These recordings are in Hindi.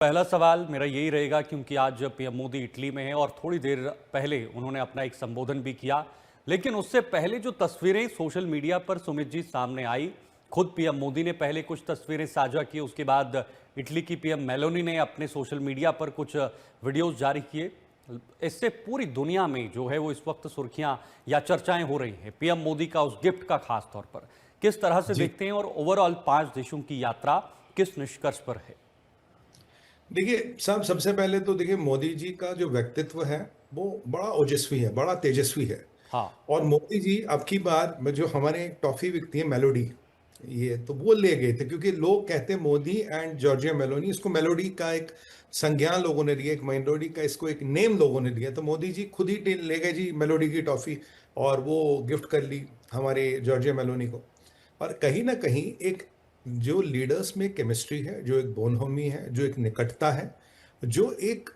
पहला सवाल मेरा यही रहेगा क्योंकि आज पीएम मोदी इटली में हैं और थोड़ी देर पहले उन्होंने अपना एक संबोधन भी किया। लेकिन उससे पहले जो तस्वीरें सोशल मीडिया पर सुमित जी सामने आई, खुद पीएम मोदी ने पहले कुछ तस्वीरें साझा की, उसके बाद इटली की पीएम मेलोनी ने अपने सोशल मीडिया पर कुछ वीडियोस जारी किए। इससे पूरी दुनिया में जो है वो इस वक्त सुर्खियां या चर्चाएं हो रही हैं पीएम मोदी का उस गिफ्ट का खास तौर पर। किस तरह से जी। देखते हैं और ओवरऑल 5 देशों की यात्रा किस निष्कर्ष पर है? देखिए साहब, सबसे पहले तो देखिए मोदी जी का जो व्यक्तित्व है वो बड़ा ओजस्वी है, बड़ा तेजस्वी है। हाँ। और मोदी जी अब की बार में जो हमारे टॉफी बिकती है मेलोडी, ये तो वो ले गए थे क्योंकि लोग कहते हैं मोदी एंड जॉर्जिया मेलोनी, इसको मेलोडी का एक संज्ञान लोगों ने लिया, एक मेलोडी का इसको एक नेम लोगों ने लिया, तो मोदी जी खुद ही ले गए जी मेलोडी की टॉफी और वो गिफ्ट कर ली हमारे जॉर्जिया मेलोनी को। और कहीं ना कहीं एक जो लीडर्स में केमिस्ट्री है, जो एक बोनहोमी है, जो एक निकटता है, जो एक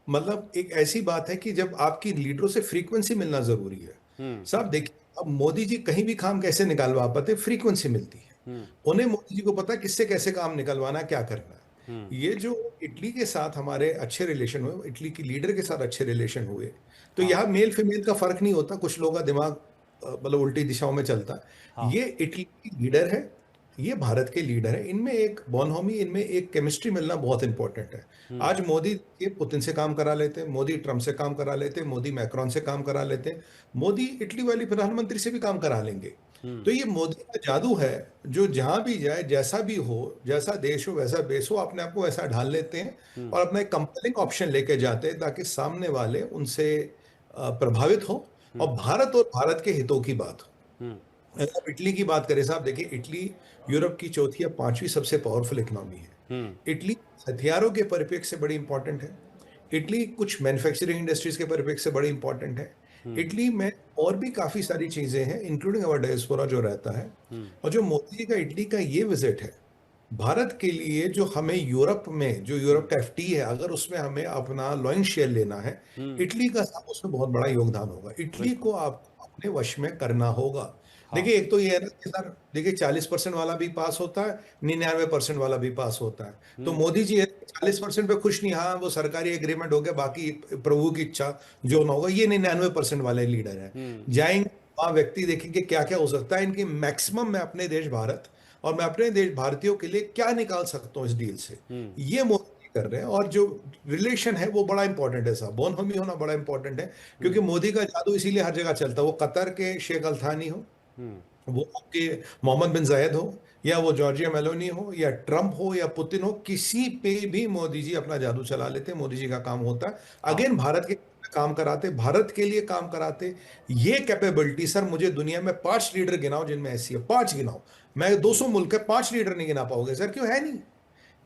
मतलब एक ऐसी बात है कि जब आपकी लीडरों से फ्रीक्वेंसी मिलना जरूरी है। हम्म। साहब देखिए, अब मोदी जी कहीं भी काम कैसे निकालवा पाते, फ्रीक्वेंसी मिलती है। हम्म। उन्हें, मोदी जी को पता है किससे कैसे काम निकलवाना, क्या करना है। हम्म। ये जो इटली के साथ हमारे अच्छे रिलेशन हुए, इटली की लीडर के साथ अच्छे रिलेशन हुए, तो हाँ। यहाँ मेल फीमेल का फर्क नहीं होता, कुछ लोगों का दिमाग मतलब उल्टी दिशाओं में चलता है। हाँ। ये इटली की लीडर है, ये भारत के लीडर है, इनमें एक बॉनहोमी, इनमें एक केमिस्ट्री मिलना बहुत इंपॉर्टेंट है। हम्म। आज मोदी ये पुतिन से काम करा लेते हैं, मोदी ट्रम्प से काम करा लेते हैं, मोदी मैक्रॉन से काम करा लेते हैं, मोदी इटली वाली प्रधानमंत्री से भी काम करा लेंगे। हम्म। तो ये मोदी का जादू है, जो जहां भी जाए, जैसा भी हो, जैसा देश हो वैसा बेस हो, अपने आप को वैसा ढाल लेते हैं हम्म। और अपना एक कंपेलिंग ऑप्शन लेके जाते हैं ताकि सामने वाले उनसे प्रभावित हो और हम्म। भारत और भारत के हितों की बात हो। हम्म। अगर आप इटली की बात करें साहब, देखिए इटली यूरोप की चौथी या पांचवी सबसे पावरफुल इकोनॉमी है। हम्म। इटली हथियारों के परिप्रेक्ष्य से बड़ी इंपॉर्टेंट है। इटली कुछ मैन्युफैक्चरिंग इंडस्ट्रीज के परिप्रेक्ष्य से बड़ी इंपॉर्टेंट है। हम्म। इटली में और भी काफी सारी चीजें हैं, इंक्लूडिंग अवर डायस्पोरा जो रहता है। हम्म। और जो मोदी जी का इटली का ये विजिट है भारत के लिए, जो हमें यूरोप में, जो यूरोप का एफटी है, अगर उसमें हमें अपना लॉइन शेयर लेना है, हम्म। इटली का साथ उसमें बहुत बड़ा योगदान होगा। इटली बिल्कुल। को आपको अपने वश में करना होगा। हाँ। देखिए एक तो ये है ना कि सर, देखिए 40% वाला भी पास होता है, 99% वाला भी पास होता है। तो हम्म। मोदी जी 40% पे खुश नहीं, हाँ वो सरकारी एग्रीमेंट हो गया, बाकी प्रभु की इच्छा जो ना होगा, ये 99% वाले लीडर है। हम्म। जाएंगे वहां, व्यक्ति देखेंगे क्या क्या हो सकता है, इनकी मैक्सिमम मैं अपने देश भारत और मैं अपने देश भारतीयों के लिए क्या निकाल सकता हूँ इस डील से, हम्म। ये मोदी कर रहे हैं। और जो रिलेशन है वो बड़ा इंपॉर्टेंट है साहब, बोनहोमी होना बड़ा इंपॉर्टेंट है, क्योंकि हम्म। मोदी का जादू इसीलिए हर जगह चलता है। वो कतर के शेख अल थानी हो, हम्म। वो आपके मोहम्मद बिन जायद हो, या वो जॉर्जिया मेलोनी हो, या ट्रंप हो, या पुतिन हो, किसी पे भी मोदी जी अपना जादू चला लेते हैं। मोदी जी का काम होता है हाँ। अगेन भारत के काम कराते, भारत के लिए काम कराते। ये कैपेबिलिटी सर, मुझे दुनिया में 5 लीडर गिनाओ जिनमें ऐसी है, 5 गिनाओ। मैं हम्म। 200 मुल्क है, 5 लीडर नहीं गिना पाओगे सर, क्यों? है नहीं।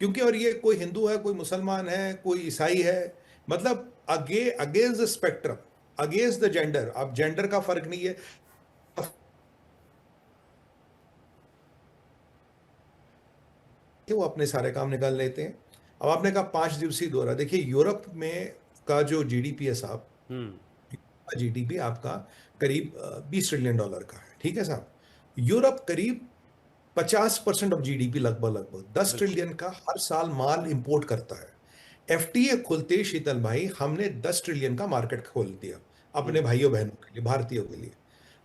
क्योंकि और ये कोई हिंदू है, कोई मुसलमान है, कोई ईसाई है, मतलब against the spectrum, against the gender, अब जेंडर का फर्क नहीं है कि वो अपने सारे काम निकाल लेते हैं। अब आपने कहा 5 दिवसीय दौरा, देखिए यूरोप में का जो जीडीपी है साहब, हम्म। जीडीपी आपका करीब $20 ट्रिलियन का है, ठीक है साहब। यूरोप करीब 50% ऑफ जीडीपी, लगभग लगभग दस बिल्कुल। ट्रिलियन का हर साल माल इंपोर्ट करता है। एफटीए खुलते शीतल भाई, हमने 10 ट्रिलियन का मार्केट खोल दिया अपने हम्म। भाइयों बहनों के लिए, भारतीयों के लिए।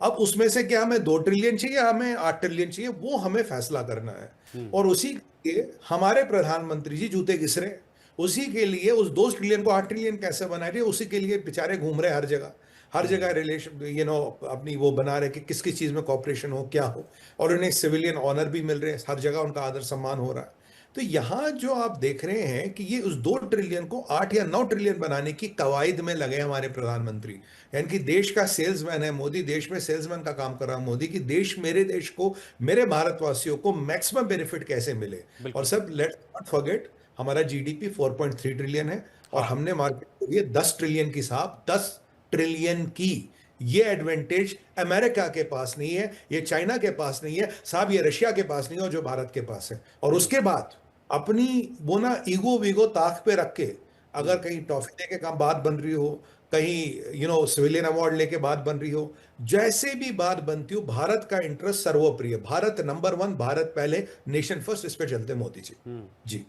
अब उसमें से क्या हमें 2 ट्रिलियन चाहिए, हमें 8 ट्रिलियन चाहिए, वो हमें फैसला करना है। हम्म। और उसी के लिए हमारे प्रधानमंत्री जी जूते घिस रहे हैं। उसी के लिए उस 2 ट्रिलियन को 8 ट्रिलियन कैसे बना रहे, उसी के लिए बेचारे घूम रहे हैं हर जगह, हर जगह हम्म। रिलेशन अपनी वो बना रहे कि किस किस चीज में कॉपरेशन हो, क्या हो। और उन्हें सिविलियन ऑनर भी मिल रहे हैं, हर जगह उनका आदर सम्मान हो रहा है। तो यहां जो आप देख रहे हैं कि ये उस 2 ट्रिलियन को 8 या 9 ट्रिलियन बनाने की कवायद में लगे हमारे प्रधानमंत्री। यानी कि देश का सेल्समैन है मोदी, देश में सेल्समैन का काम कर रहा है मोदी, की देश, मेरे देश को, मेरे भारतवासियों को मैक्सिमम बेनिफिट कैसे मिले। और बिल्कुल। सब लेट्स नॉट फॉरगेट, हमारा जीडीपी 4.3 ट्रिलियन है और हाँ। हमने मार्केट को दिए 10 ट्रिलियन की, साहब 10 ट्रिलियन की। ये एडवांटेज अमेरिका के पास नहीं है, ये चाइना के पास नहीं है साहब, ये रशिया के पास नहीं है, और जो भारत के पास है। और हम्म। उसके बाद अपनी वो ना ईगो वीगो ताक पे रख के, अगर हम्म। कहीं टॉफी लेके काम बात बन रही हो, कहीं सिविलियन अवार्ड लेके बात बन रही हो, जैसे भी बात बनती हो, भारत का इंटरेस्ट सर्वोपरि है। भारत नंबर 1, भारत पहले, नेशन फर्स्ट, इस पे चलते मोदी जी। हम्म। जी।